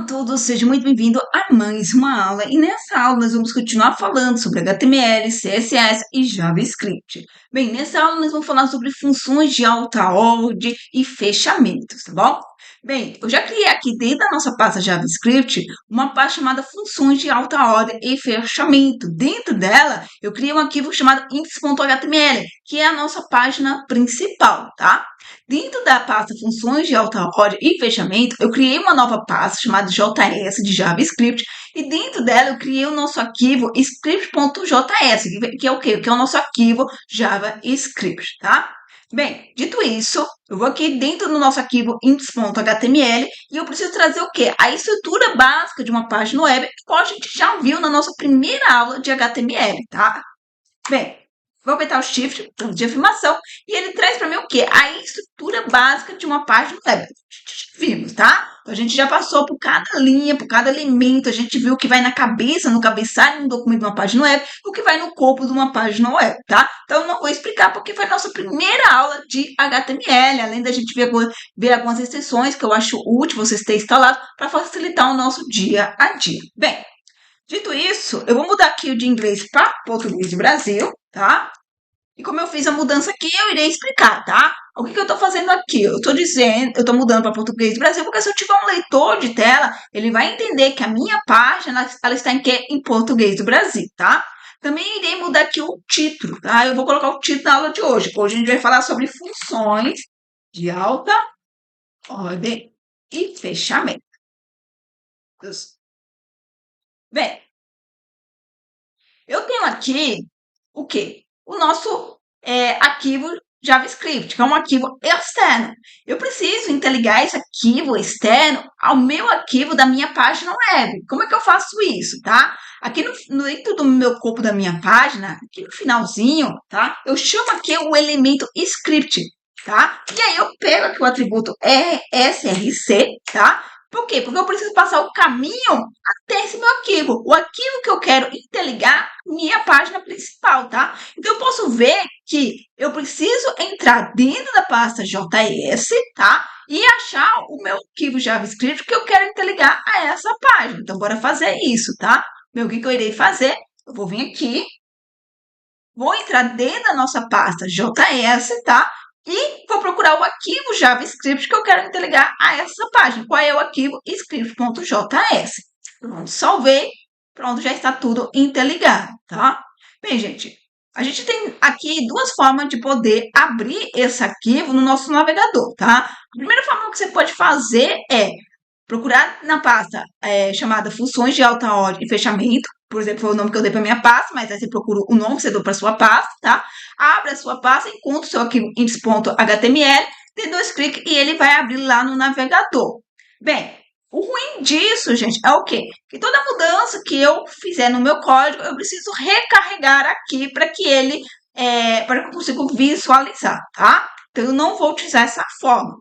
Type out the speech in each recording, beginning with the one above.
todos, seja muito bem-vindo a mais uma aula. E nessa aula nós vamos continuar falando sobre HTML, CSS e JavaScript. Bem, nessa aula nós vamos falar sobre funções de alta ordem e fechamentos, tá bom? Bem, eu já criei aqui dentro da nossa pasta JavaScript uma pasta chamada funções de alta ordem e fechamento. Dentro dela, eu criei um arquivo chamado index.html, que é a nossa página principal, tá? Dentro da pasta funções de alta ordem e fechamento, eu criei uma nova pasta chamada JS de JavaScript e dentro dela eu criei o nosso arquivo script.js, que é o quê? Que é o nosso arquivo JavaScript, tá? Bem, dito isso, eu vou aqui dentro do nosso arquivo index.html e eu preciso trazer o quê? A estrutura básica de uma página web, que a gente já viu na nossa primeira aula de HTML, tá? Bem, vou apertar o Shift, ponto de afirmação, e ele traz para mim o quê? A estrutura básica de uma página web. Vimos, tá? Então, a gente já passou por cada linha, por cada elemento, a gente viu o que vai na cabeça, no cabeçalho, no documento de uma página web, e o que vai no corpo de uma página web, tá? Então, eu não vou explicar porque foi a nossa primeira aula de HTML, além da gente ver algumas extensões que eu acho útil vocês terem instalado para facilitar o nosso dia a dia. Bem, dito isso, eu vou mudar aqui o de inglês para português do Brasil, tá? E como eu fiz a mudança aqui, eu irei explicar, tá? O que eu estou fazendo aqui? Eu estou mudando para português do Brasil, porque se eu tiver um leitor de tela, ele vai entender que a minha página, ela está em quê? Em português do Brasil, tá? Também irei mudar aqui o título, tá? Eu vou colocar o título da aula de hoje. Hoje a gente vai falar sobre funções de alta ordem e fechamento. Bem, eu tenho aqui o quê? O nosso arquivo JavaScript, que é um arquivo externo. Eu preciso interligar esse arquivo externo ao meu arquivo da minha página web. Como é que eu faço isso, tá? Aqui dentro do meu corpo da minha página, aqui no finalzinho, tá? Eu chamo aqui o elemento script, tá? E aí eu pego aqui o atributo src, tá? Por quê? Porque eu preciso passar o caminho até esse meu arquivo. O arquivo que eu quero interligar minha página principal, tá? Então, eu posso ver que eu preciso entrar dentro da pasta JS, tá? E achar o meu arquivo JavaScript que eu quero interligar a essa página. Então, bora fazer isso, tá? O que eu irei fazer? Eu vou vir aqui, vou entrar dentro da nossa pasta JS, tá? E vou procurar o arquivo JavaScript que eu quero interligar a essa página. Qual é o arquivo? Script.js. Pronto, salvei. Pronto, já está tudo interligado, tá? Bem, gente, a gente tem aqui duas formas de poder abrir esse arquivo no nosso navegador, tá? A primeira forma que você pode fazer é procurar na pasta chamada funções de alta ordem e fechamento. Por exemplo, foi o nome que eu dei para minha pasta, mas aí você procura o nome que você deu para sua pasta, tá? Abre a sua pasta, encontra o seu arquivo index.html, dê dois cliques e ele vai abrir lá no navegador. Bem, o ruim disso, gente, é o quê? Que toda mudança que eu fizer no meu código, eu preciso recarregar aqui para que ele, para que eu consiga visualizar, tá? Então, eu não vou utilizar essa forma.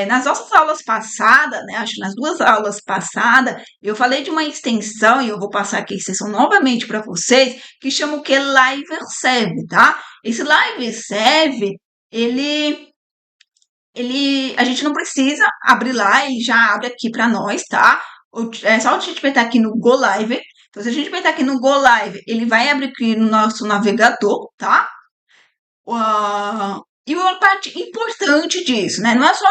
Nas nossas aulas passadas, né, acho que nas duas aulas passadas, eu falei de uma extensão, e eu vou passar aqui a extensão novamente para vocês, que chama o que? Live Serve, tá? Esse Live Serve, a gente não precisa abrir lá, ele já abre aqui para nós, tá? É só a gente apertar aqui no Go Live. Então, se a gente apertar aqui no Go Live, ele vai abrir aqui no nosso navegador, tá? E uma parte importante disso, né? Não é só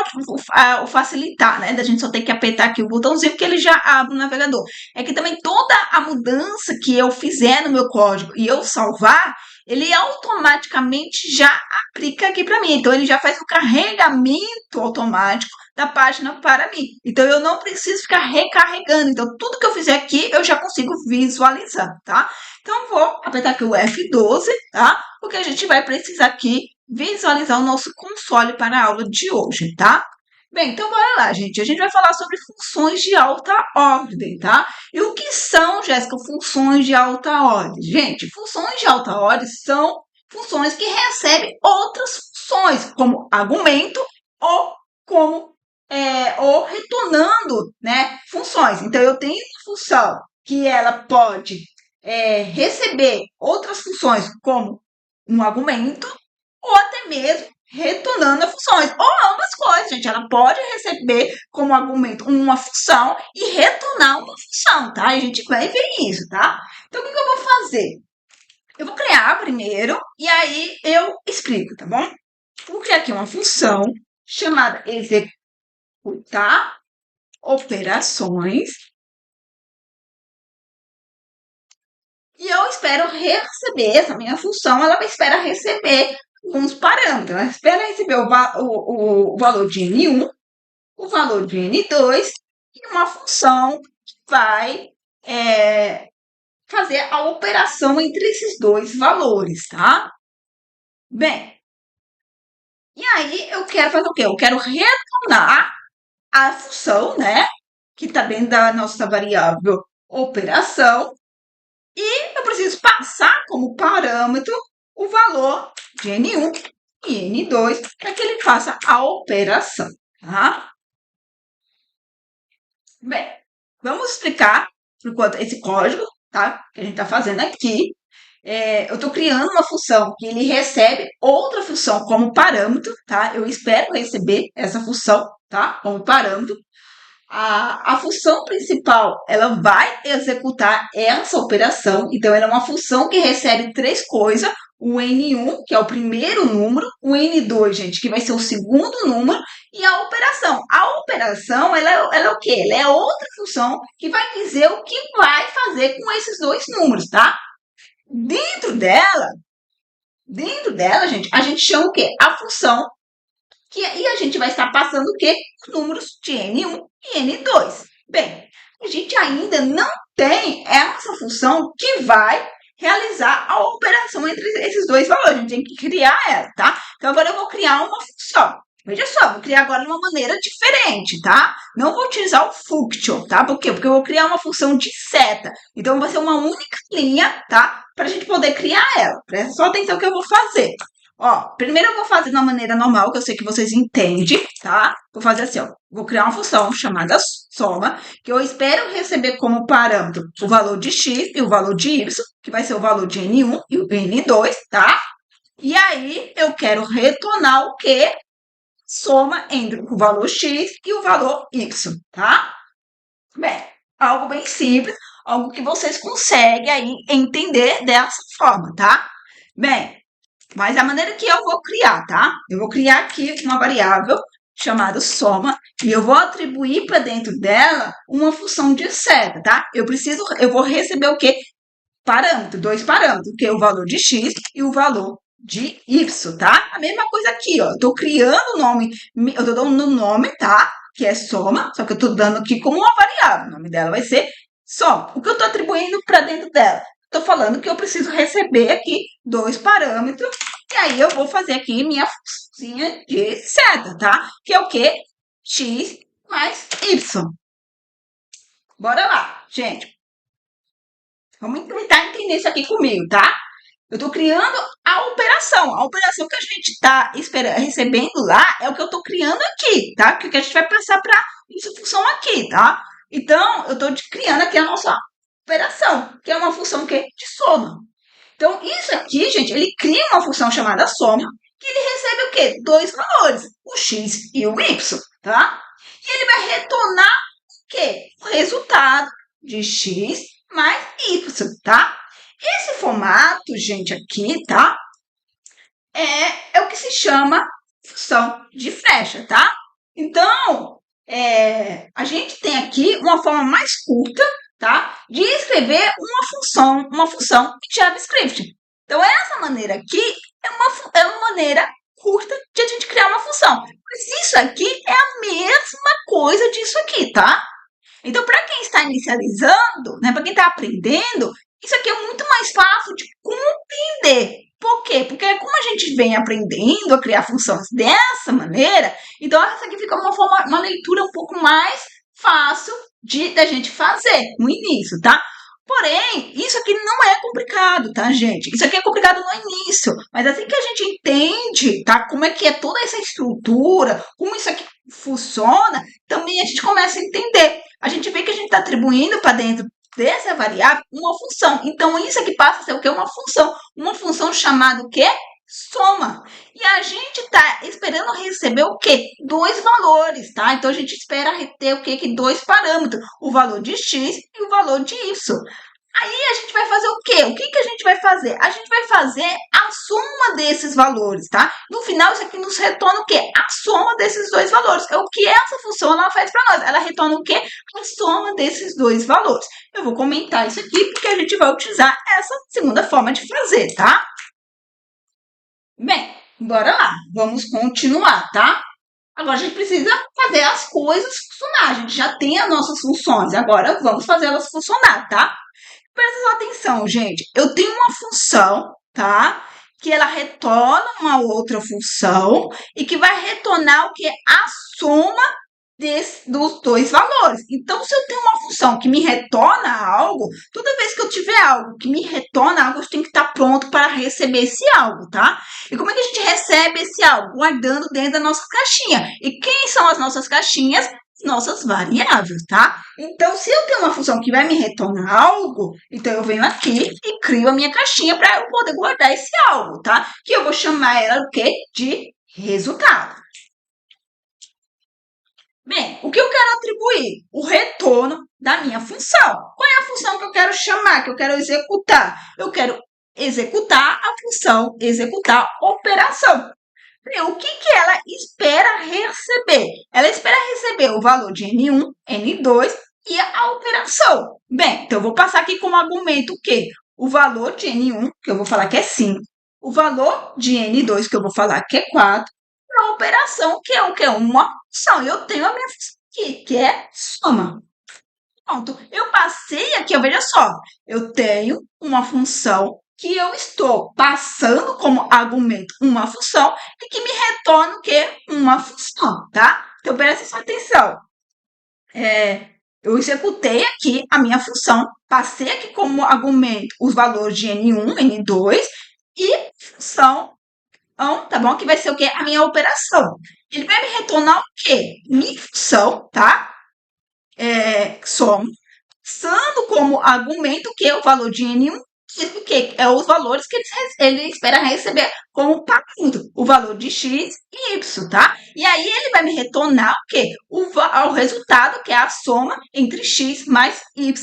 o facilitar, né? Da gente só ter que apertar aqui o botãozinho que ele já abre o navegador. É que também toda a mudança que eu fizer no meu código e eu salvar, ele automaticamente já aplica aqui para mim. Então, ele já faz o carregamento automático da página para mim. Então, eu não preciso ficar recarregando. Então, tudo que eu fizer aqui, eu já consigo visualizar, tá? Então, vou apertar aqui o F12, tá? Porque a gente vai precisar aqui visualizar o nosso console para a aula de hoje, tá? Bem, então bora lá, gente. A gente vai falar sobre funções de alta ordem, tá? E o que são, Jéssica, funções de alta ordem? Gente, funções de alta ordem são funções que recebem outras funções, como argumento ou como ou retornando, né, funções. Então, eu tenho uma função que ela pode receber outras funções como um argumento ou até mesmo retornando a funções, ou ambas coisas, gente. Ela pode receber como argumento uma função e retornar uma função, tá? A gente vai ver isso, tá? Então, o que eu vou fazer? Eu vou criar primeiro e aí eu explico, tá bom? Vou criar aqui uma função chamada executar operações e eu espero receber essa minha função, ela espera receber uns parâmetros. Ela espera receber o valor de N1, o valor de N2 e uma função que vai fazer a operação entre esses dois valores, tá? Bem, e aí eu quero fazer o quê? Eu quero retornar a função, né? Que está dentro da nossa variável operação. E eu preciso passar como parâmetro o valor de N1 e N2 para que ele faça a operação, tá? Bem, vamos explicar por enquanto esse código, tá? Que a gente está fazendo aqui. Eu estou criando uma função que ele recebe outra função como parâmetro, tá? Eu espero receber essa função, tá? Como parâmetro. A função principal, ela vai executar essa operação. Então, ela é uma função que recebe três coisas. O N1, que é o primeiro número. O N2, gente, que vai ser o segundo número. E a operação. A operação, ela é o quê? Ela é outra função que vai dizer o que vai fazer com esses dois números, tá? Dentro dela, gente, a gente chama o quê? A função e a gente vai estar passando o quê? Os números de N1 e N2. Bem, a gente ainda não tem essa função que vai realizar a operação entre esses dois valores. A gente tem que criar ela, tá? Então, agora eu vou criar uma função. Veja só, vou criar agora de uma maneira diferente, tá? Não vou utilizar o function, tá? Por quê? Porque eu vou criar uma função de seta. Então, vai ser uma única linha, tá? Para a gente poder criar ela. Presta só atenção no que eu vou fazer. Ó, primeiro eu vou fazer de uma maneira normal, que eu sei que vocês entendem, tá? Vou fazer assim, ó. Vou criar uma função chamada soma, que eu espero receber como parâmetro o valor de x e o valor de y, que vai ser o valor de N1 e o N2, tá? E aí eu quero retornar o quê? Soma entre o valor x e o valor y, tá? Bem, algo bem simples, algo que vocês conseguem aí entender dessa forma, tá? Bem, mas a maneira que eu vou criar, tá? Eu vou criar aqui uma variável chamada soma e eu vou atribuir para dentro dela uma função de seta, tá? Eu vou receber o quê? Parâmetro, dois parâmetros, que é o valor de x e o valor de y, tá? A mesma coisa aqui, ó. Eu tô criando o nome, eu tô dando um nome, tá? Que é soma, só que eu tô dando aqui como uma variável. O nome dela vai ser soma. O que eu tô atribuindo para dentro dela? Tô falando que eu preciso receber aqui dois parâmetros e aí eu vou fazer aqui minha função de seta, tá? Que é o quê? X mais y. Bora lá, gente. Vamos tentar entender isso aqui comigo, tá? Eu estou criando a operação. A operação que a gente está recebendo lá é o que eu estou criando aqui, tá? Porque a gente vai passar para essa função aqui, tá? Então, eu estou criando aqui a nossa operação, que é uma função que é de soma. Então, isso aqui, gente, ele cria uma função chamada soma, que ele recebe o quê? Dois valores, o x e o y, tá? E ele vai retornar o quê? O resultado de x mais y, tá? Esse formato, gente, aqui, tá? É o que se chama função de flecha, tá? Então, a gente tem aqui uma forma mais curta, tá? De escrever uma função em JavaScript. Então, essa maneira aqui é uma maneira curta de a gente criar uma função. Mas isso aqui é a mesma coisa disso aqui, tá? Então, para quem está inicializando, né, para quem está aprendendo, isso aqui é muito mais fácil de compreender. Por quê? Porque como a gente vem aprendendo a criar funções dessa maneira, então essa aqui fica uma leitura um pouco mais fácil da gente fazer no início, tá? Porém, isso aqui não é complicado, tá, gente? Isso aqui é complicado no início, mas assim que a gente entende, tá, como é que é toda essa estrutura, como isso aqui funciona, também a gente começa a entender. A gente vê que a gente está atribuindo para dentro dessa variável uma função. Então, isso aqui passa a ser o quê? Uma função chamada o quê? soma. E a gente está esperando receber o quê? Dois valores, tá? Então, a gente espera ter o quê? Que dois parâmetros, o valor de x e o valor de y. Aí a gente vai fazer o quê? O que que a gente vai fazer? A gente vai fazer a soma desses valores, tá? No final, isso aqui nos retorna o quê? A soma desses dois valores. É o que essa função ela faz para nós. Ela retorna o quê? A soma desses dois valores. Eu vou comentar isso aqui porque a gente vai utilizar essa segunda forma de fazer, tá? Bem, bora lá. Vamos continuar, tá? Agora a gente precisa fazer as coisas funcionar. A gente já tem as nossas funções. Agora vamos fazer elas funcionar, tá? Presta atenção, gente. Eu tenho uma função, tá? Que ela retorna uma outra função e que vai retornar o que? A soma dos dois valores. Então, se eu tenho uma função que me retorna algo, toda vez que eu tiver algo que me retorna algo, eu tenho que estar pronto para receber esse algo, tá? E como é que a gente recebe esse algo? Guardando dentro da nossa caixinha. E quem são as nossas caixinhas? Nossas variáveis, tá? Então, se eu tenho uma função que vai me retornar algo, então eu venho aqui e crio a minha caixinha para eu poder guardar esse algo, tá? Que eu vou chamar ela o quê? De resultado. Bem, o que eu quero atribuir? O retorno da minha função. Qual é a função que eu quero chamar, que eu quero executar? Eu quero executar a função, executar operação. Bem, o que ela espera receber? Ela espera receber o valor de N1, N2 e a operação. Bem, então eu vou passar aqui como argumento o quê? O valor de N1, que eu vou falar que é 5, o valor de N2, que eu vou falar que é 4, a operação, que é o quê? Uma função. Eu tenho a minha função aqui, que é soma. Pronto. Eu passei aqui, ó, veja só. Eu tenho uma função que eu estou passando como argumento uma função e que me retorna o quê? Uma função, tá? Então, presta atenção. Eu executei aqui a minha função, passei aqui como argumento os valores de N1, N2 e função tá bom? Que vai ser o quê? A minha operação. Ele vai me retornar o quê? Minha função, tá? Soma, usando como argumento o quê? O valor de N1, o quê? É os valores que ele espera receber como parâmetro, o valor de X e Y, tá? E aí ele vai me retornar o quê? O resultado, que é a soma entre X mais Y.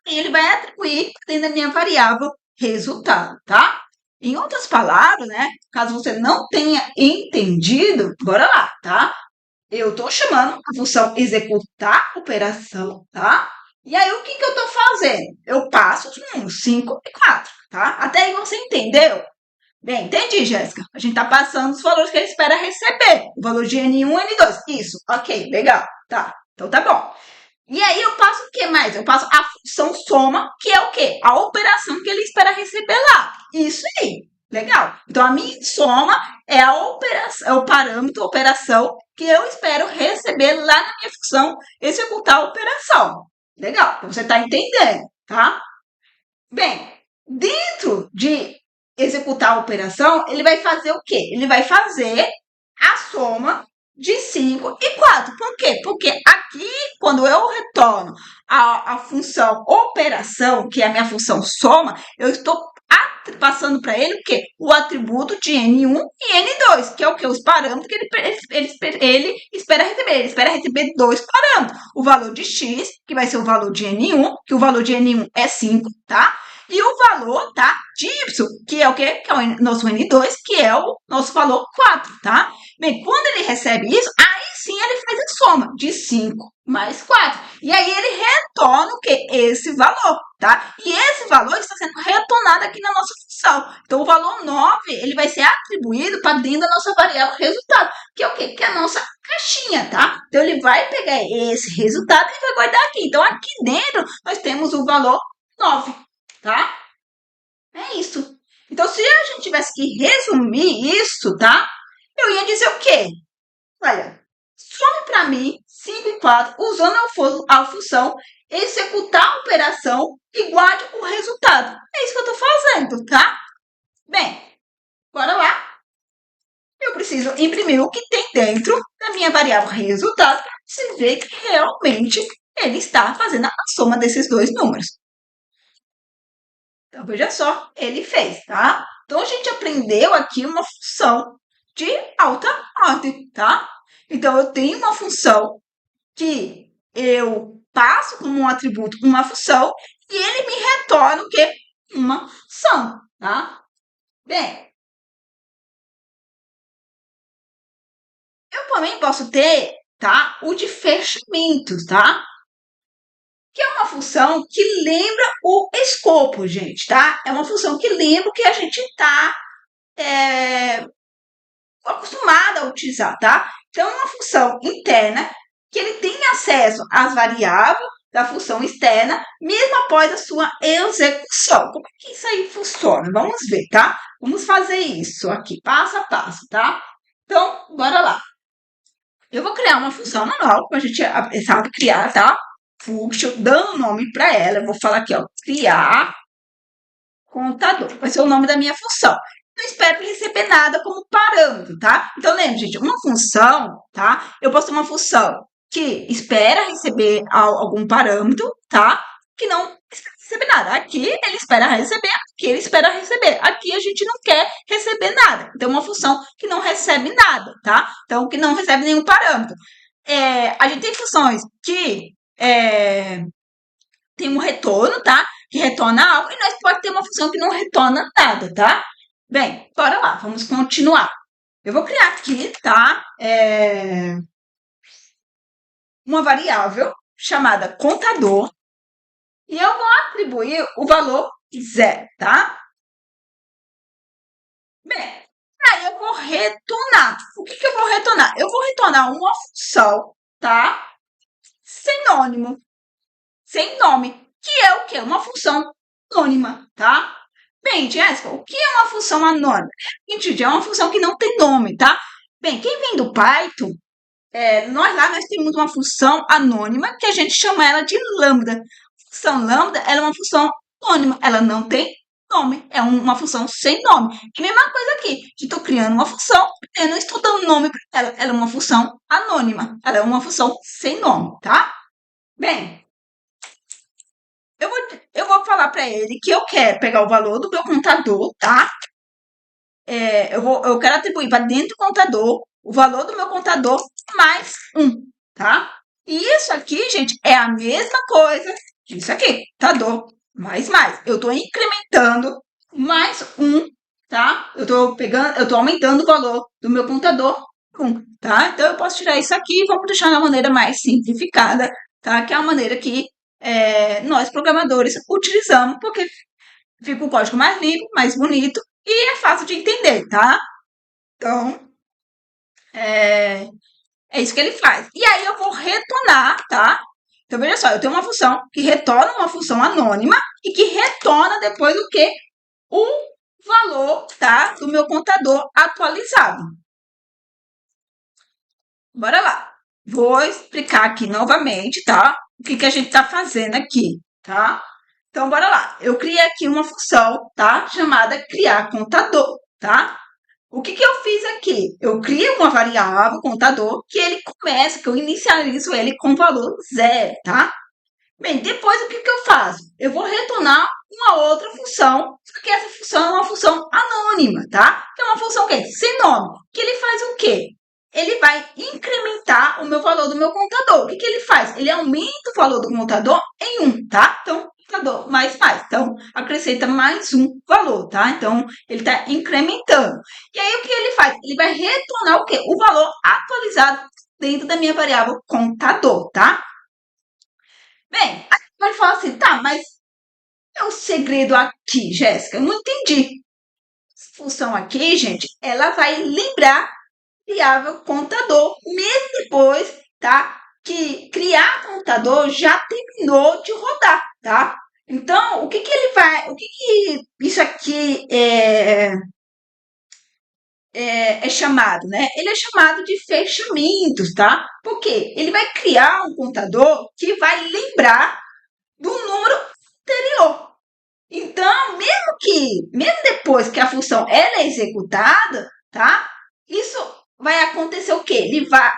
E ele vai atribuir dentro da minha variável resultado, tá? Em outras palavras, né? Caso você não tenha entendido, bora lá, tá? Eu estou chamando a função executar operação, tá? E aí, o que eu estou fazendo? Eu passo os números 5 e 4, tá? Até aí você entendeu? Bem, entendi, Jéssica. A gente está passando os valores que ele espera receber. O valor de N1 e N2. Isso, ok, legal. Tá, então tá bom. E aí eu passo o que mais? Eu passo a função soma, que é o quê? A operação que ele espera receber lá. Isso aí. Legal. Então, a minha soma é a operação, é o parâmetro, a operação, que eu espero receber lá na minha função executar a operação. Legal. Então, você está entendendo, tá? Bem, dentro de executar a operação, ele vai fazer o quê? Ele vai fazer a soma de 5 e 4. Por quê? Porque aqui, quando eu retorno a função operação, que é a minha função soma, eu estou passando para ele o quê? O atributo de N1 e N2, que é o que? Os parâmetros que ele espera receber. Ele espera receber dois parâmetros. O valor de X, que vai ser o valor de N1, que o valor de N1 é 5, tá? E o valor, tá? De Y, que é o quê? Que é o nosso N2, que é o nosso valor 4, tá? Bem, quando ele recebe isso, aí sim ele faz a soma de 5 mais 4. E aí ele retorna o quê? Esse valor, tá? E esse valor está sendo retornado aqui na nossa função. Então, o valor 9, ele vai ser atribuído para dentro da nossa variável resultado, que é o quê? Que é a nossa caixinha, tá? Então, ele vai pegar esse resultado e vai guardar aqui. Então, aqui dentro, nós temos o valor 9, tá? É isso. Então, se a gente tivesse que resumir isso, tá? Eu ia dizer o quê? Olha, some para mim 5 e 4 usando a função executar a operação e guarde o resultado. É isso que eu estou fazendo, tá? Bem, bora lá. Eu preciso imprimir o que tem dentro da minha variável resultado para você ver que realmente ele está fazendo a soma desses dois números. Então, veja só, ele fez, tá? Então, a gente aprendeu aqui uma função de alta ordem, tá? Então, eu tenho uma função que eu passo como um atributo uma função e ele me retorna o quê? Uma função, tá? Bem, eu também posso ter, tá? O de fechamentos, tá? Que é uma função que lembra o escopo, gente, tá? É uma função que lembra o que a gente está acostumada a utilizar, tá? Então, é uma função interna que ele tem acesso às variáveis da função externa, mesmo após a sua execução. Como é que isso aí funciona? Vamos ver, tá? Vamos fazer isso aqui, passo a passo, tá? Então, bora lá. Eu vou criar uma função manual, como a gente sabe criar, tá? Function, dando nome para ela. Eu vou falar aqui, ó, criar contador. Vai ser o nome da minha função. Não espero receber nada como parâmetro, tá? Então, lembre, gente, uma função, tá? Eu posso ter uma função que espera receber algum parâmetro, tá? Que não espera receber nada. Aqui ele espera receber, aqui ele espera receber. Aqui a gente não quer receber nada. Então, uma função que não recebe nada, tá? Então, que não recebe nenhum parâmetro. A gente tem funções que tem um retorno, tá? Que retorna algo, e nós pode ter uma função que não retorna nada, tá? Bem, bora lá, vamos continuar. Eu vou criar aqui, tá? Uma variável chamada contador, e eu vou atribuir o valor zero, tá? Bem, aí eu vou retornar. O que eu vou retornar? Eu vou retornar uma função, tá? Sinônimo, sem nome, que é o quê? Uma função anônima, tá? Bem, Jéssica, o que é uma função anônima? Gente, é uma função que não tem nome, tá? Bem, quem vem do Python, nós temos uma função anônima que a gente chama ela de lambda. A função lambda, ela é uma função anônima, ela não tem nome, é uma função sem nome. Que mesma coisa aqui, estou criando uma função, eu não estou dando nome para ela, ela é uma função anônima, ela é uma função sem nome, tá? Bem, eu vou falar para ele que eu quero pegar o valor do meu contador, tá? Eu quero atribuir para dentro do contador o valor do meu contador mais um, tá? E isso aqui, gente, é a mesma coisa disso aqui, contador mais. Eu estou incrementando mais um, tá? Eu estou aumentando o valor do meu contador um, tá? Então, eu posso tirar isso aqui e vamos deixar de uma maneira mais simplificada, tá? Que é a maneira que nós, programadores, utilizamos, porque fica o código mais limpo, mais bonito e é fácil de entender, tá? Então, é, é isso que ele faz. E aí eu vou retornar, tá? Então, veja só, eu tenho uma função que retorna uma função anônima e que retorna depois o quê? O valor, tá? Do meu contador atualizado. Bora lá. Vou explicar aqui novamente, tá? O que a gente tá fazendo aqui, tá? Então, bora lá. Eu criei aqui uma função, tá? Chamada criar contador, tá? O que eu fiz aqui? Eu crio uma variável, contador, que ele começa, que eu inicializo ele com valor zero, tá? Bem, depois o que eu faço? Eu vou retornar uma outra função, só que essa função é uma função anônima, tá? Que é uma função que sem nome. Que ele faz o quê? Ele vai incrementar o meu valor do meu contador. O que ele faz? Ele aumenta o valor do contador em um, tá? Então, contador mais. Então, acrescenta mais um valor, tá? Então, ele está incrementando. E aí, o que ele faz? Ele vai retornar o quê? O valor atualizado dentro da minha variável contador, tá? Bem, aí você pode falar assim, tá, mas é o segredo aqui, Jéssica? Eu não entendi. Essa função aqui, gente, ela vai lembrar variável contador, mesmo depois, tá? Que criar contador já terminou de rodar, tá? Então, o que ele vai, o que isso aqui é chamado, né? Ele é chamado de fechamentos, tá? Porque ele vai criar um contador que vai lembrar do número anterior. Então, mesmo depois que a função ela é executada, tá? Isso vai acontecer o quê? Ele vai,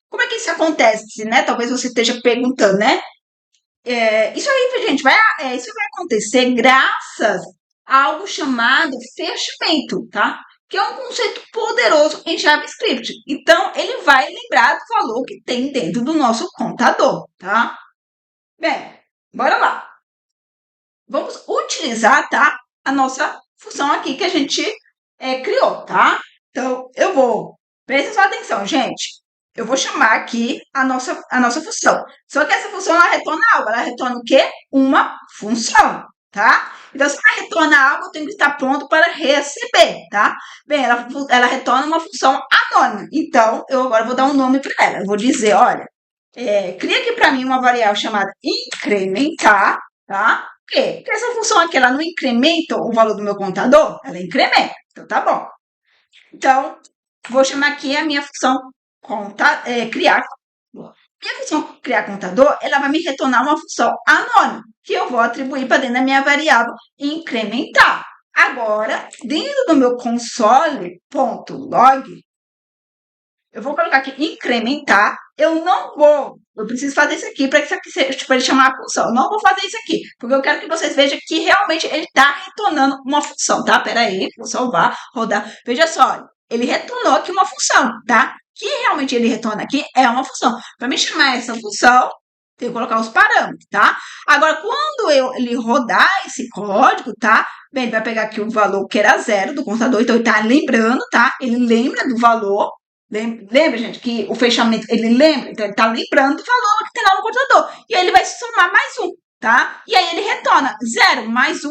como é que isso acontece, né? Talvez você esteja perguntando, né? Isso aí, gente, isso vai acontecer graças algo chamado fechamento, tá? Que é um conceito poderoso em JavaScript. Então, ele vai lembrar do valor que tem dentro do nosso contador, tá? Bem, bora lá. Vamos utilizar, tá? A nossa função aqui que a gente criou, tá? Então, eu vou... Presta sua atenção, gente. Eu vou chamar aqui a nossa função. Só que essa função, ela retorna algo. Ela retorna o quê? Uma função, tá? Então, se ela retorna algo, eu tenho que estar pronto para receber, tá? Bem, ela retorna uma função anônima. Então, eu agora vou dar um nome para ela. Eu vou dizer, olha, cria aqui para mim uma variável chamada incrementar, tá? Por quê? Porque essa função aqui, ela não incrementa o valor do meu contador? Ela incrementa. Então, tá bom. Então, vou chamar aqui a minha função criar. Minha função criar contador, ela vai me retornar uma função anônima, que eu vou atribuir para dentro da minha variável incrementar. Agora, dentro do meu console.log, eu vou colocar aqui incrementar. Eu preciso fazer isso aqui para ele chamar a função. Eu não vou fazer isso aqui, porque eu quero que vocês vejam que realmente ele está retornando uma função, tá? Pera aí, vou salvar, rodar. Veja só, ele retornou aqui uma função, tá? Que realmente ele retorna aqui é uma função. Para me chamar essa função, tenho que colocar os parâmetros, tá? Agora, quando ele rodar esse código, tá? Bem, ele vai pegar aqui o valor que era 0 do contador, então ele está lembrando, tá? Ele lembra do valor. Lembra, gente, que o fechamento, ele lembra, então ele está lembrando do valor que tem lá no contador. E aí ele vai somar mais um, tá? E aí ele retorna 0 mais 1,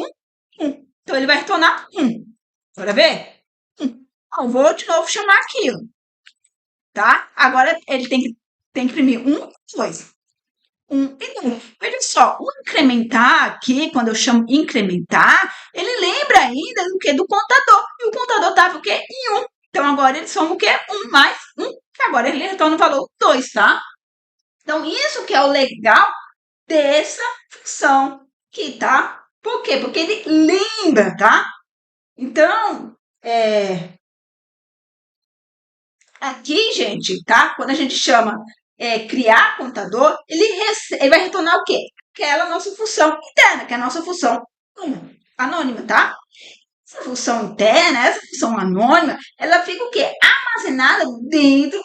1. Então ele vai retornar 1. Bora ver? 1. Então, vou de novo chamar aquilo, tá? Agora ele tem que imprimir 1, 2. 1 e 2. Veja só, o incrementar aqui, quando eu chamo incrementar, ele lembra ainda do que? Do contador. E o contador estava o quê? Em 1. Então, agora ele soma o quê? 1 mais 1, que agora ele retorna o valor 2, tá? Então, isso que é o legal dessa função aqui, tá? Por quê? Porque ele lembra, tá? Então, aqui, gente, tá? Quando a gente chama criar contador, ele vai retornar o quê? Aquela nossa função interna, que é a nossa função anônima, tá? Essa função interna, essa função anônima, ela fica o quê? Armazenada dentro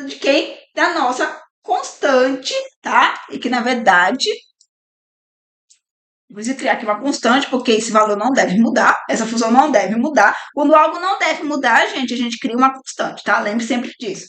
de quem? Da nossa constante, tá? E que, na verdade, vou criar aqui uma constante, porque esse valor não deve mudar, essa função não deve mudar. Quando algo não deve mudar, gente, a gente cria uma constante, tá? Lembre sempre disso.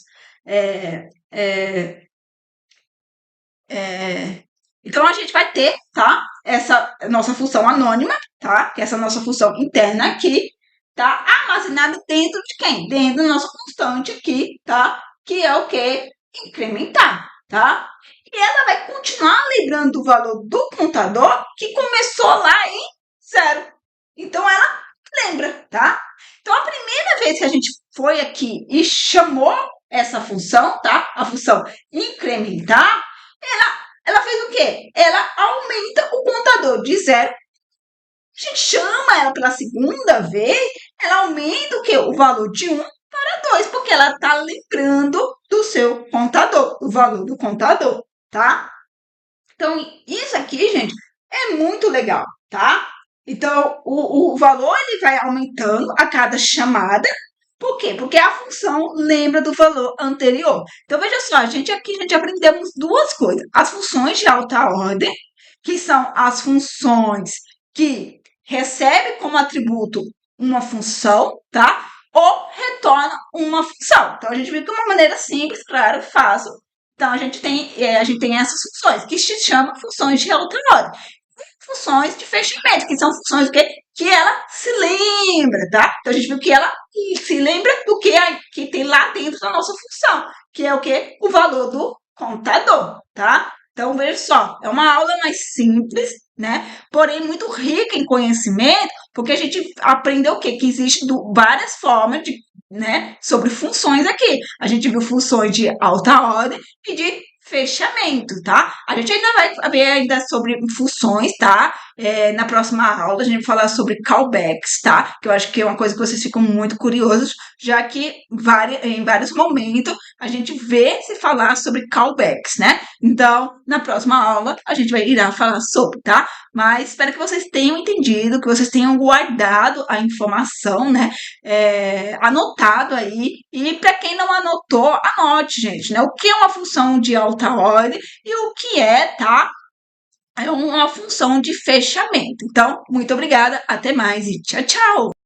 Então, a gente vai ter, tá? Essa nossa função anônima, tá? Que é essa nossa função interna aqui, tá? Armazenada dentro de quem? Dentro do nosso constante aqui, tá? Que é o que? Incrementar, tá? E ela vai continuar lembrando do valor do contador que começou lá em 0. Então, ela lembra, tá? Então, a primeira vez que a gente foi aqui e chamou essa função, tá? A função incrementar, ela fez o quê? Ela aumenta o contador de 0. A gente chama ela pela segunda vez, ela aumenta o quê? O valor de 1 para 2, porque ela está lembrando do seu contador, do valor do contador, tá? Então, isso aqui, gente, é muito legal, tá? Então, o valor ele vai aumentando a cada chamada. Por quê? Porque a função lembra do valor anterior. Então, veja só, aqui a gente aprendemos duas coisas. As funções de alta ordem, que são as funções que recebem como atributo uma função, tá? Ou retorna uma função. Então, a gente viu que é uma maneira simples, claro, fácil. Então, a gente tem essas funções, que se chamam funções de alta ordem. Funções de fechamento, que são funções que ela se lembra, tá? Então, a gente viu que ela se lembra do que tem lá dentro da nossa função, que é o que? O valor do contador, tá? Então, veja só, é uma aula mais simples, né? Porém, muito rica em conhecimento, porque a gente aprendeu o quê? Que existe várias formas sobre funções aqui. A gente viu funções de alta ordem e de fechamento, tá? A gente ainda vai ver ainda sobre funções, tá? Na próxima aula a gente vai falar sobre callbacks, tá? Que eu acho que é uma coisa que vocês ficam muito curiosos, já que em vários momentos a gente vê se falar sobre callbacks, né? Então, na próxima aula a gente irá falar sobre, tá? Mas espero que vocês tenham entendido, que vocês tenham guardado a informação, né? Anotado aí. E para quem não anotou, anote, gente, né? O que é uma função de alta ordem e o que é, tá? É uma função de fechamento. Então, muito obrigada, até mais e tchau, tchau!